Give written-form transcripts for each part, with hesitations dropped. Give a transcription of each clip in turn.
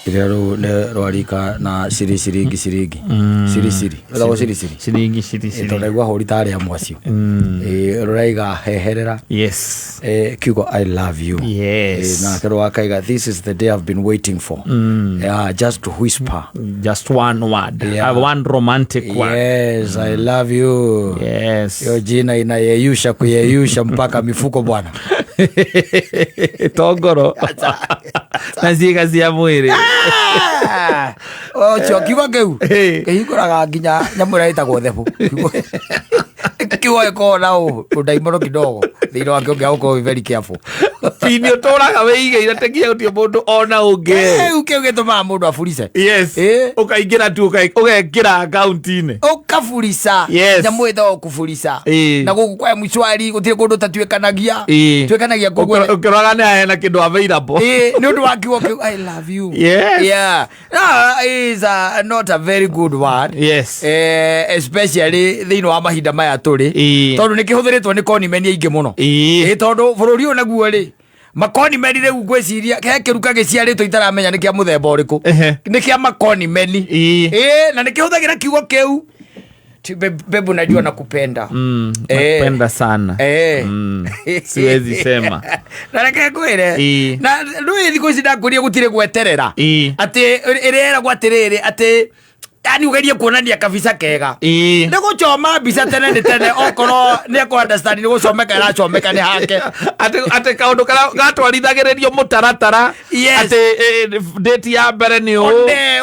Irero ne rwarika na ciringi ro ciringi tondegwa hori tare ya mwacio roraiga heherera yes kiugo I love you yes na kero akaiga this is the day I've been waiting for just to whisper just one word one romantic word yes I love you yes yo jina inayeyusha kuyeyusha mpaka mifuko bwana togoro naziga cia mwiri kiugo keu kihikoraga nginya nyamura itagwo thebu kiugo eko na udaimoro kidogo thiro wake ungiauko very careful pini utoraga weigeira tekia gutio mundu ona unge ukigituma mundu afurice yes ukaingira tu ugekira account-ine ukafurica nyamu itho kufurica na guku kwa mshwari gutire kundu tatwekanagia gugu ukiraga ni hena kindu available ni undu wa kiugo I love you yes is not a very good word yes especially thino wa mahinda maya turi tondu nikihuthiritwo ni konimeni aingi muno tondu bururi ona guo ri makoni merire ugweciria ke kiruka giciaritwo itaramenya ni kia muthemba uriku ni kia makoni meni na nikihuthagira kiugo keu bebu najua nakupenda nakupenda sana siwezi sema na reke kwire na ndui thiko cidakuria gutire gweterera ati irera gwatiriri ati yani ugerie kuonania kabisa kega ndego choma bisa tene okoro ne ko understand ni gucomeka ra chomeka ni hake ate kaundu kara gatwarithagirerio mutaratara ate date ya mbere ni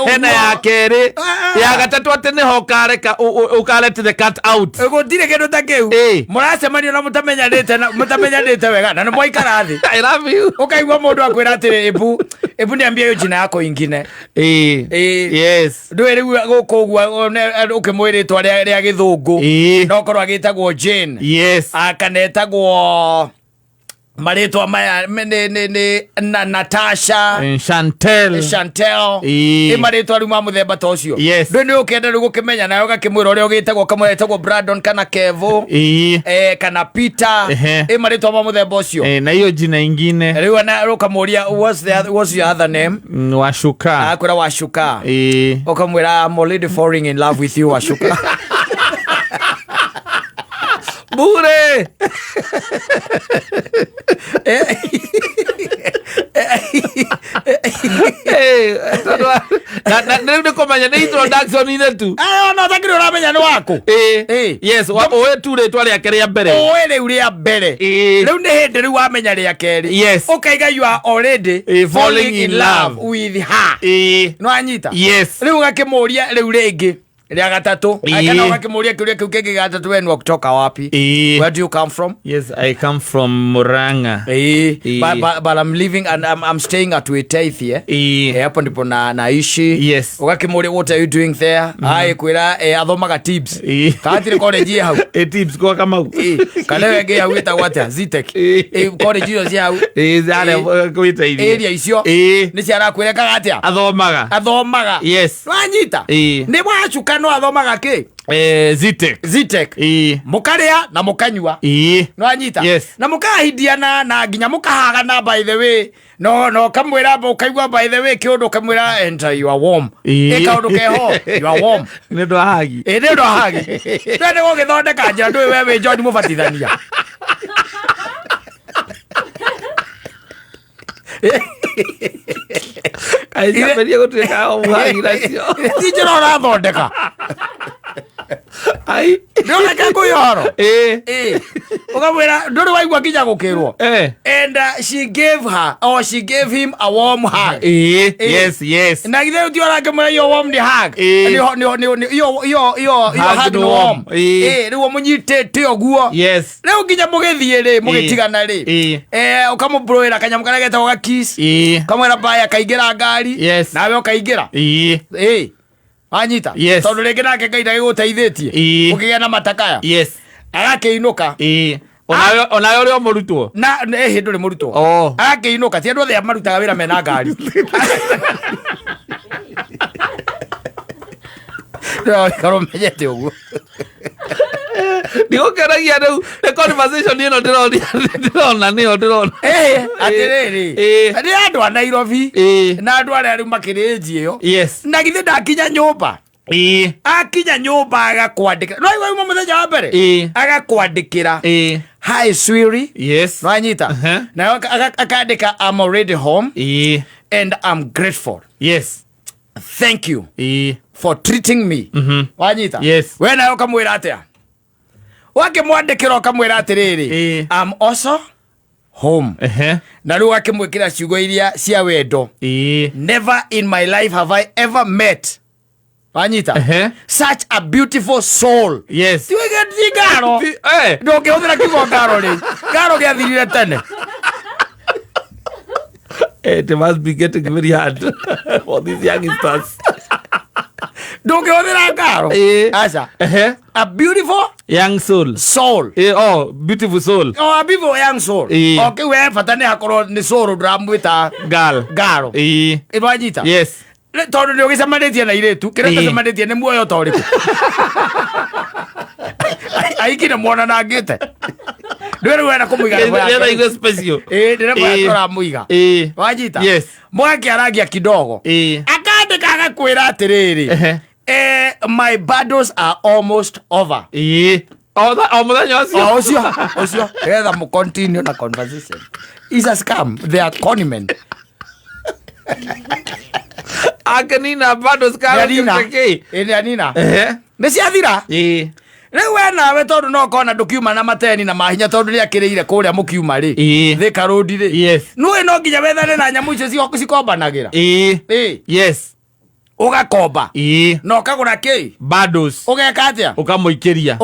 hena ya keri ya gatatu ate ne hokareka ukarete the cut out gutire kindu ta kiu muracemanio na mutamenya date wega na mwaikara thi I love you ukaigwa mundu akwira atire ebu niambia yo jina yako ingine yes ndwiri gukugwa ukimwiritwa ria githungu no korwa gitagwo Jane yes akanetagwo maritwa maya ni Natasha Chantel maritwa ruma muthemba tocio ndwini ukenda rugukimenya nayo gakimwira uria ugitagwo kamwetagwo Brandon kana Kevo kana Peter maritwa ma muthemba ucio na hiyo jina ingine riu na rukamuria what's your other name Washuka akura Washuka ukamwira I'm already falling in love with you Washuka bure na ndio komanya ni introduction ine tu no takiri uramenya ni wako yes owe tu retwa ria keria mbere owe ri uria mbere riu ni hindi riu wamenya ria keri yes ukaiga you are already falling in love with her no anyita yes riu gakimuria riu ringi ria gatatu akana wakimuria kiuria kiu kingi gatatu we ni kutoka wapi where do you come from yes I come from Murang'a but I'm living and I'm staying at Wetaithie hapo ndipo naishi yes ugakimuria what are you doing there kwira athomaga tips katire college hau tips kwa kama kana wege hau itagwata Zitek college yo cia hau zale Wetaithie area icio ni ciara kwira kagatia athomaga yes wanyita ni Washuka no athomaga ki Zitek mukaria na mukanyua no anyita na mukahidiana na nginya mukahaga na by the way no kamwira ukaigwa by the way kiundu kamwira enter you are warm kaundu keho you are warm ni ndo hagi ndo hagi twende gugithondeka njira ndui wewe John mubatithania aizaberia gutuika o muhagi nacio tijira urathondeka ai ndona kangu yoro ukamwira nduri waigwa nginya gukirwo and she gave him a warm hug yes na githe uti ora ngemwira yo warm the hug yo hug no warm riwo munyitete oguo riu nginya mugithie ri mugitigana ri ukamubroira kanyamu kana getagwo ga kiss kamwira baya kaingira ngari nawe ukaingira anyita tondu ringi nake Ngai ndagiguteithitie ukigia na matakaya agakiinuka onayo rio murutwo na hindu ri murutwo agakiinuka ti andu othe marutaga wira mena ngari no karomenyete uguo ndigukeragia riu the conversation ino ndirona atiriri ni andu a Nairobi na andu aria riu makirinji iyo na githe ndakinya nyumba akinya nyumba agakwandikira no iwe muthenya wa mbere agakwandikira hi Swiri wanyita na akandika I'm already home and I'm grateful thank you for treating me wanyita we nayo kamwira atia wakimwandikira ukamwira atiriri I'm also home na riu akimwikira ciugo iria cia wendo never in my life have I ever met wanyita such a beautiful soul tiwe garo ndungihũthĩra kiugo ngaro rĩ ngaro gĩathirire tene. It must be getting very hard for these youngsters. Ndungihũthĩra ngaro aca a beautiful young soul beautiful soul a beautiful young soul okay we bata nĩ hakorwo nĩ soul ndũramwĩta ngaro wanyita tondu nĩ ũgĩcemanitie na iretu kĩrĩa tũcemanitie nĩ muoyo ta ũrĩkũ aiki nĩ mwananangĩte ndwĩrĩ wenda kũmũiga ndĩremwenda mũiga wanyita mwakĩaragia kidogo akandĩka agakwĩra atĩrĩrĩ my battles are almost over mũthenya ũcio getha mũ continue na conversation is a scam they are coniment akanina battles nĩanina nĩ ciathira rĩu we nawe tondũ no kona ndũkiuma na mateni na mahinya tondũ nĩ akĩrĩire kũrĩa mũkiuma rĩ Thika Road rĩ nũĩ no nginya wethane na nyamũ icio cikombanagĩra ugakomba no ukagura ki battles ugeka atia ukamuikiria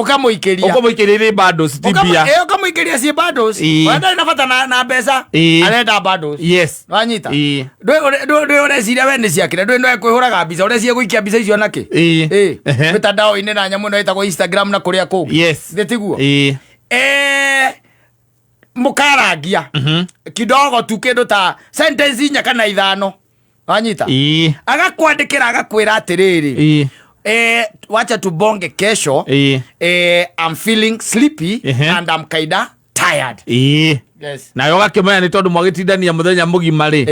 battles tibia ukamuikiria si battles wenda na bata na mbeca arenda battles wanyita ndwe ureciria we ni ciakire ndwe no ekwihuraga mbica ureciria guikia mbica icio naki mitandao ine na nyamu no itagwo Instagram na kuria ku thitiguo mukarangia kidogo tu kindu ta sentence inya kana ithano wanyita agakwandikira agakwira atiriri wacha tubonge kesho I'm feeling sleepy and I'm kinda tired na yo gakimenya ni tondu mwagitindania muthenya mugima ri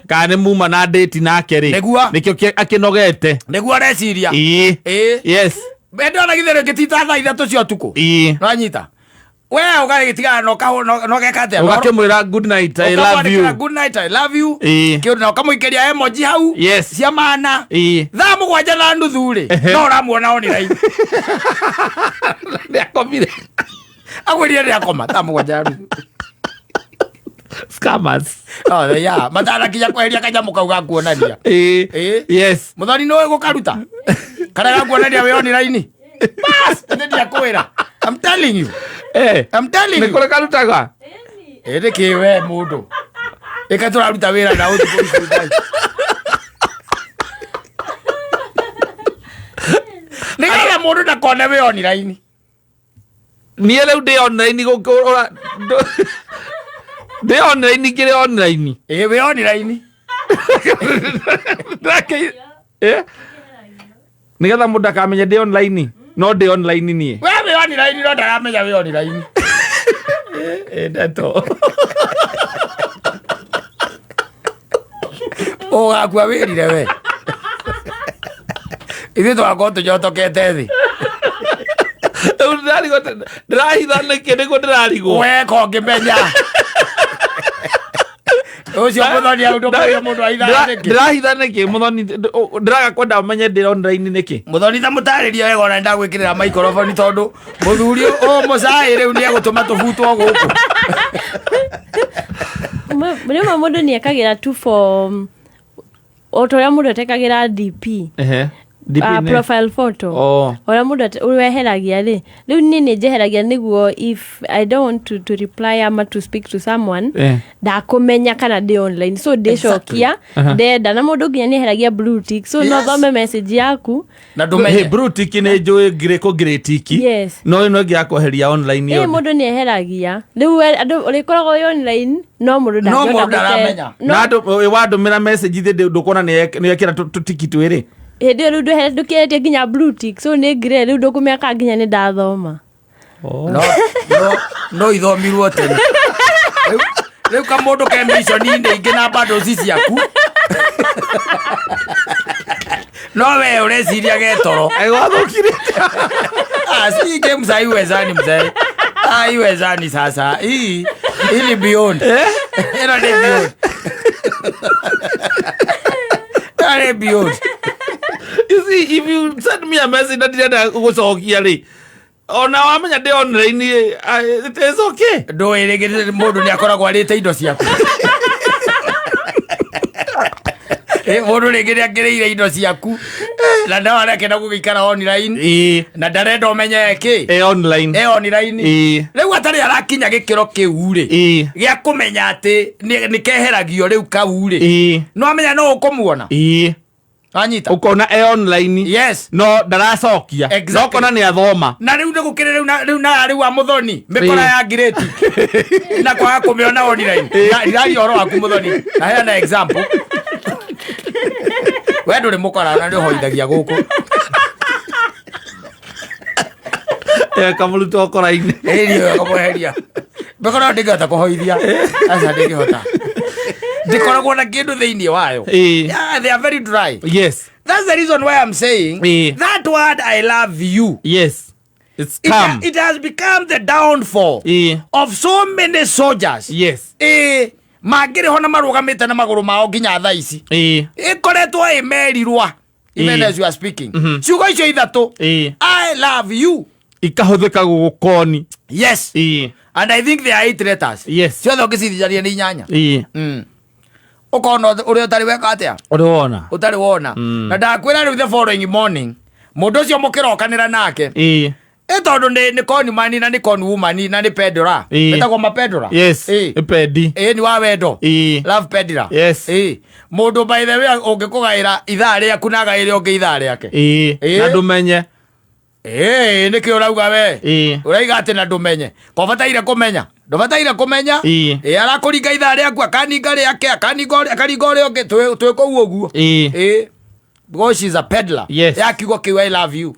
kana ni muma na date nake ri nikio akinogete niguo areciria bendo na githere gitita thaa 3 cia tuko wanyita we ugagitiga no gekate ugakimwira good night I love you kiu na ukamuikeria emoji hau cia mana thaa 7 na nuthu ri no ramuona oni rai ndiakomire agwĩrire ndiakoma thaa 7 na nuthu scammers matara kinya kweheria kanyamu kau gakuonania muthoni no gukaruta kana gakuonania we oni raini bas ndiakwira I'm telling you nikore karutaga kiwe mundu ikatura wira na utuko icu nigala mundu ndakone we online niĩ rĩu ndĩ online gũkũra ndĩ online kĩrĩ online we online nigetha mũndũ akamenya ndĩ online no ndĩ online niĩ we online no ndaramenya we online ndeto ũgakua wĩrire we ithuĩ twakorwo tũnyotokete thĩ ndĩrahitha nĩkĩ nĩguo ndĩrarigwo weka ũngĩmenya ucio muthoni aundo kwa mundu aitha niki ndĩrahitha nĩkĩ muthoni ndĩraga kwenda menye ndĩ online nĩkĩ muthoni ta mũtarĩria wega ona ndagwĩkĩrĩra microphone tondu muthuri mũcai rĩu nĩ egũtũma tũbutwo gũkũ rĩmwe mũndũ nĩ ekagira tu for otoria mũndũ etekagira DP profile photo ora mundu weheragia ri riu nini njeheragia niguo if I don't want to reply ama to speak to someone ndakumenya kana ndi online so ndishokia ndenda na mundu nginya niheragia blue tick so no thome message yaku na ndumenye blue tick ni njui greko grey tick no ino ngi yakweheria online yo mundu niheragia riu andu urikoragwo online no mundu ndaramenya na andu wadumira message thi ndukona ni yekira tutiki twiri ndio riu ndukiretie nginya blue tick so ni grey riu ndukumeka nginya ni ndathoma no ithomirwo tene rĩu kamũndũ kemĩiconi-inĩ ingĩ na bado ciaku no we ũreciria getoro sige mzai wezani mzai wezani sasa hii ni beyond ino ni beyond beyond. You see, if you send me a message that didn't go so here, oh now I'm in a online, it is okay. Do it again, Modu Yakora, indo ciaku. Modu nĩgĩrĩa indo ciaku na ndawa reke na gũgĩikara online na ndarenda ũmenye kĩ online rĩu atarĩ arakinya gĩkĩro kĩu rĩ gĩa kũmenya atĩ nĩkeheragio rĩu kau rĩ no amenya no ũkũmuona anyita ukona online yes no ndaracokia no kona ni athoma na riu ndegukire riu na riu wa muthoni mikora ya gireti na kwa kumiona online ndari oro waku muthoni na hena example we nduri mukora na ndio hoithagia guku kamulu to kora-ini ndio kamuheria bekora ndigata kuhoithia asa ndingihota ndikoragwo na kindu thiini wayo yeah, they are very dry. Yes, that's the reason why I'm saying that word I love you. Yes, it has become the downfall of so many soldiers. Yes, magire hona marugamite na maguru mao nginya thaa ici ikoretwo imerirwa even as you are speaking ciugo icio ithatu I love you ikahuthika gugukoni. Yes, and I think they are 8 letters. Yes, ciothe ukicithijania ni 8 ukona uri utari weka atia utari wona na ndakwira riu the following morning mundu ucio mukirokanira nake tondu ni koni mani na ni koni woman na ni pedora metagwo mapedora. Yes, pedi ni wa wendo love pedora. Yes, mundu by the way ungikugaira ithaa riaku na gaire ungi ithaa riake na ndumenye niki urauga we uraiga ati na ndumenye ko bataire kumenya ndobataire kumenya arakuringa ithaa riaku akaninga riake akaringa uri ungi twiko uguo because she's a peddler. Yes, yakiugo kiu I love you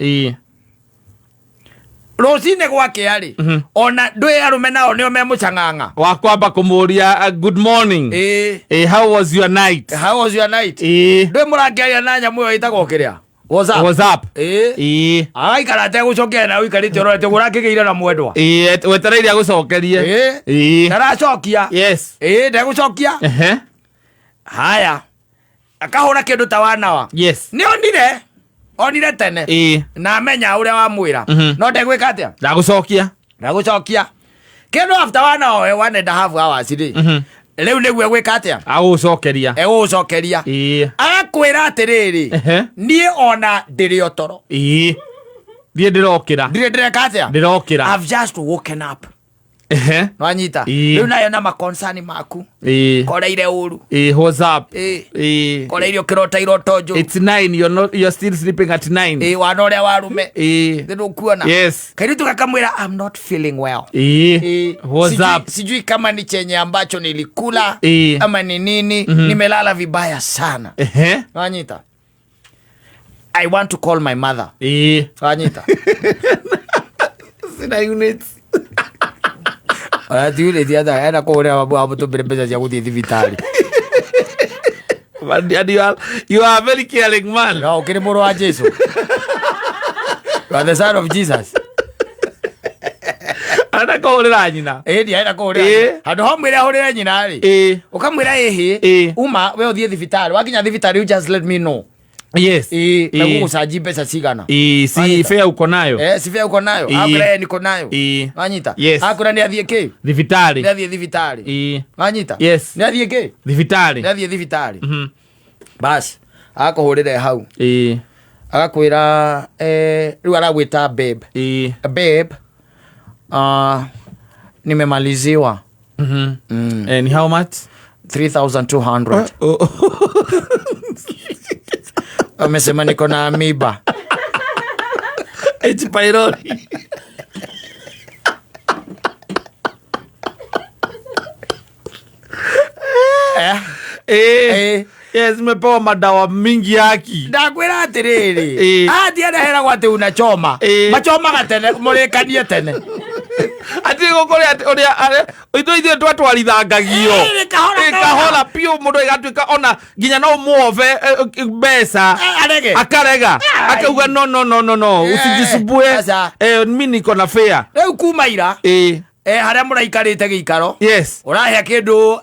rocine gwake ari ona ndui arume nao nio me mucanganga wakwamba kumuria good morning how was your night ndui murangiaria na nyamu yo itagwo kiria what's up ai karate gucokia na uikarite orete gurakigeire na mwendwa wetereire gucokerie ndaracokia. Yes, ndagucokia haya akahura kindu ta wanawa. Yes, ni onire tene na amenya uria wa mwira no ndegwika atia ndagucokia kindu after wanawa 1.5 hours ri riu niguo gwika atia agucokeria akwira atiriri nie ona ndirio toro ndireka atia I've just woken up no anyita riu nayo na makonsani maku koreire uru what's up koreire kirota iroto nju it's 9 you're still sleeping at 9 wana uria warume ndio kuona. Yes, kaitu kakamwira I'm not feeling well what's up sijui kama ni chenye ambacho nilikula ama ni nini nimelala vibaya sana anyita I want to call my mother anyita sina units Diule diada era ko ore abu to pesa cia guthii thibitari. But you are very caring man. No, kiri muru wa Jesu. You are the son of Jesus. Ana ko ore nyina. Ndi era ko ore. Handu hamwire ore nyina ri. Ukamwira ehe. Uma we uthii thibitari. Wakinya thibitari you just let me know. Yes. Na kugucaji pesa cigana. Si fea uko nayo. Si fea uko nayo. Akure niko nayo. Anyita. Yes. Akura ni athie ki? Thibitari. Ni athie thibitari. Anyita. Yes. Ni athie ki? Thibitari. Ni athie thibitari. Bas. Akohurire hau. Agakwira riu aragwita babe. Babe. Nimemaliziwa. And how much? 3,200. Amesema niko na amiba. H. pylori. Yes, mepewa madawa mingi yaki. Ndakwira atiriri. Ati ana hera gwate unachoma. Machoma gatene murekanie tene. ati gukore ati uria ithuĩ twatwarithangagio kahora piũ mũndũ ĩgatuĩka ona nginya no muove mbeca akarega akauga no usijisumbue mimi niko na fare rĩu kuma ira haria mũraikarĩte gĩikaro yes ũrahea kĩndũ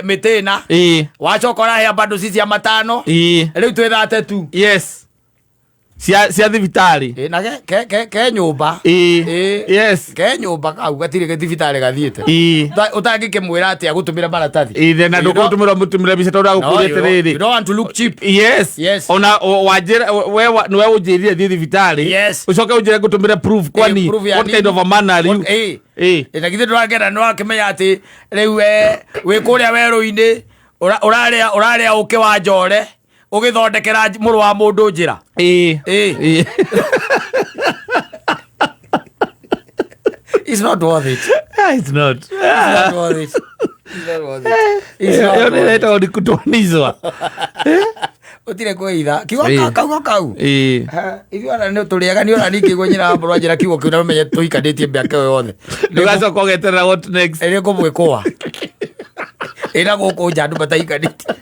mĩtĩna wacoka ũrahea bando cia 5 rĩu twĩthate tu yes cia thibitarĩ na ke nyũmba yes ke nyũmba kau gatirĩ thibitarĩ gathiĩte ũtangĩkĩmwĩra atĩ agũtũmĩra maratathi na ndũgũtũmĩra mũtũmĩra mbica tondũ agũkũrĩte rĩrĩ you don't want to look cheap yes ona wanjĩra we nĩwe ũnjĩrire thiĩ thibitarĩ ũcoke ũnjĩre ngũtũmĩre proof kwani what kind of a man are you na githĩ ndũrakĩenda nĩwakĩmenya atĩ rĩu wĩ kũrĩa werũ-inĩ ũrarĩa ũkĩ wa njore ũgĩthondekera mũrũ wa mũndũ njĩra it's not worth it it's not worth it Ito ni kutuanizwa utire kuitha kiugo kau ithuara ni turiaga ni ora ningi gwenyira mburu njira kiugo kiu na menye tuikanditie mbeke yothe ndugacoka kugeterera what next ere kumwikwa ina guku njandu bataikanditie